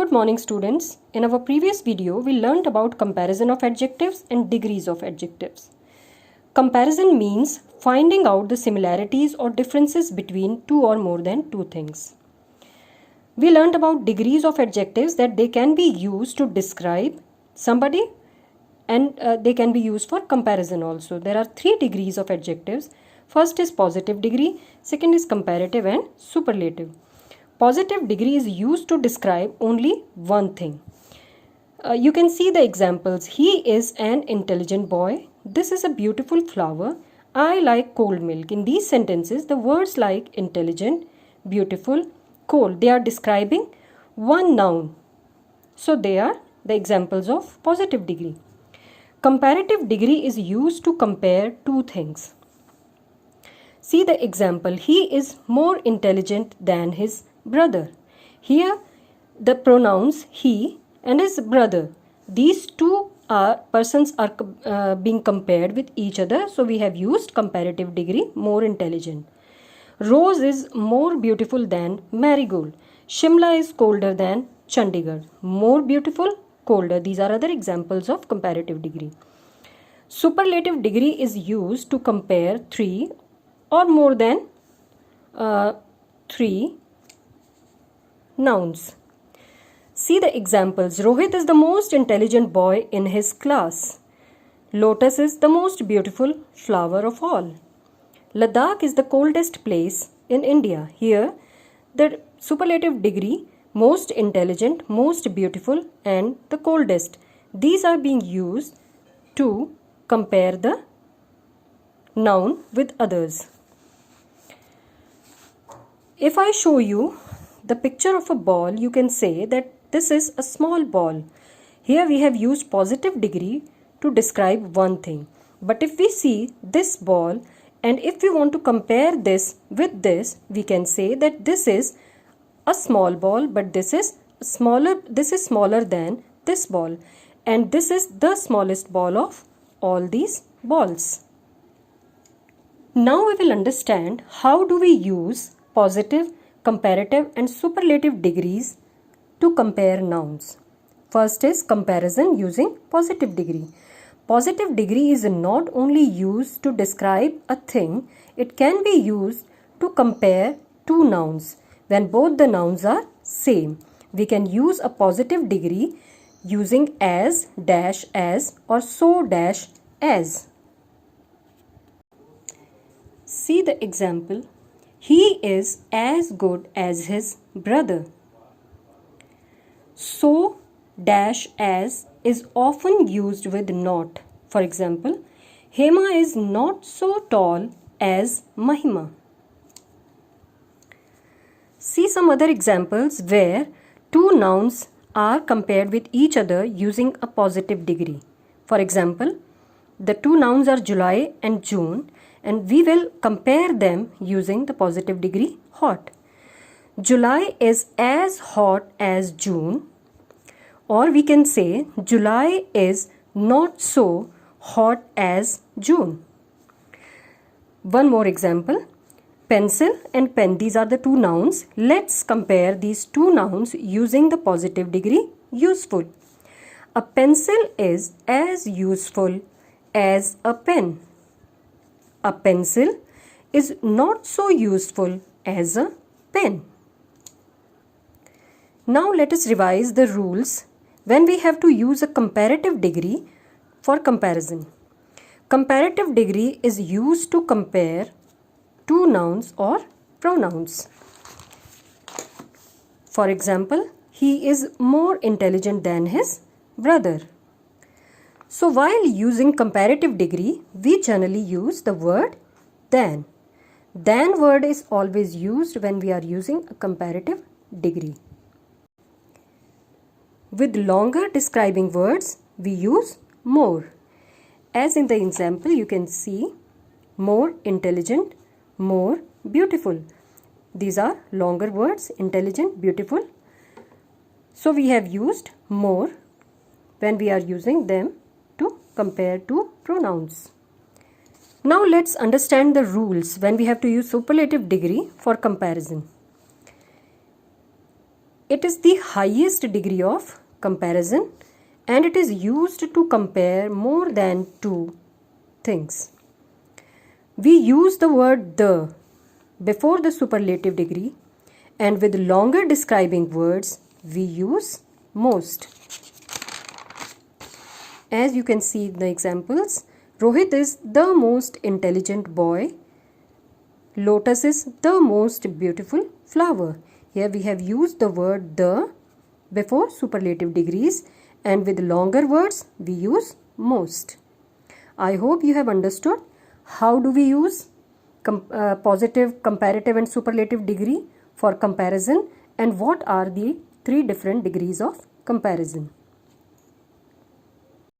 Good morning, students. In our previous video, we learned about comparison of adjectives and degrees of adjectives. Comparison means finding out the similarities or differences between two or more than two things. We learned about degrees of adjectives, that they can be used to describe somebody and they can be used for comparison also. There are 3 degrees of adjectives. First is positive degree, second is comparative and superlative. Positive degree is used to describe only one thing. You can see the examples. He is an intelligent boy. This is a beautiful flower. I like cold milk. In these sentences, the words like intelligent, beautiful, cold, they are describing one noun. So they are the examples of positive degree. Comparative degree is used to compare two things. See the example. He is more intelligent than his brother. Here the pronouns he and his brother, these two persons are being compared with each other, so we have used comparative degree, more intelligent. Rose is more beautiful than marigold. Shimla is colder than Chandigarh. More beautiful, colder. These are other examples of comparative degree. Superlative degree is used to compare 3 or more than 3 nouns. See the examples. Rohit is the most intelligent boy in his class. Lotus is the most beautiful flower of all. Ladakh is the coldest place in India. Here, the superlative degree, most intelligent, most beautiful, and the coldest. These are being used to compare the noun with others. If I show you the picture of a ball, you can say that this is a small ball. Here we have used positive degree to describe one thing. But if we see this ball and if we want to compare this with this, we can say that this is a small ball, but this is smaller than this ball, and this is the smallest ball of all these balls. Now we will understand how do we use positive, comparative and superlative degrees to compare nouns. First is comparison using positive degree. Positive degree is not only used to describe a thing, it can be used to compare two nouns. When both the nouns are same, we can use a positive degree using as, dash as or so dash as. See the example. He is as good as his brother. So dash as is often used with not. For example, Hema is not so tall as Mahima. See some other examples where two nouns are compared with each other using a positive degree. For example, the two nouns are July and June, and we will compare them using the positive degree hot. July is as hot as June, or we can say July is not so hot as June. One more example. Pencil and pen, these are the two nouns. Let's compare these two nouns using the positive degree useful. A pencil is as useful as a pen. A pencil is not so useful as a pen. Now let us revise the rules when we have to use a comparative degree for comparison. Comparative degree is used to compare two nouns or pronouns. For example, he is more intelligent than his brother. So while using comparative degree, we generally use the word than. Than word is always used when we are using a comparative degree. With longer describing words, we use more. As in the example, you can see more intelligent, more beautiful. These are longer words, intelligent, beautiful. So we have used more when we are using them to compare two pronouns. Now let's understand the rules when we have to use superlative degree for comparison. It is the highest degree of comparison and it is used to compare more than two things. We use the word the before the superlative degree, and with longer describing words we use most. As you can see in the examples, Rohit is the most intelligent boy. Lotus is the most beautiful flower. Here we have used the word the before superlative degrees, and with longer words we use most. I hope you have understood how do we use positive, comparative and superlative degree for comparison, and what are the three different degrees of comparison.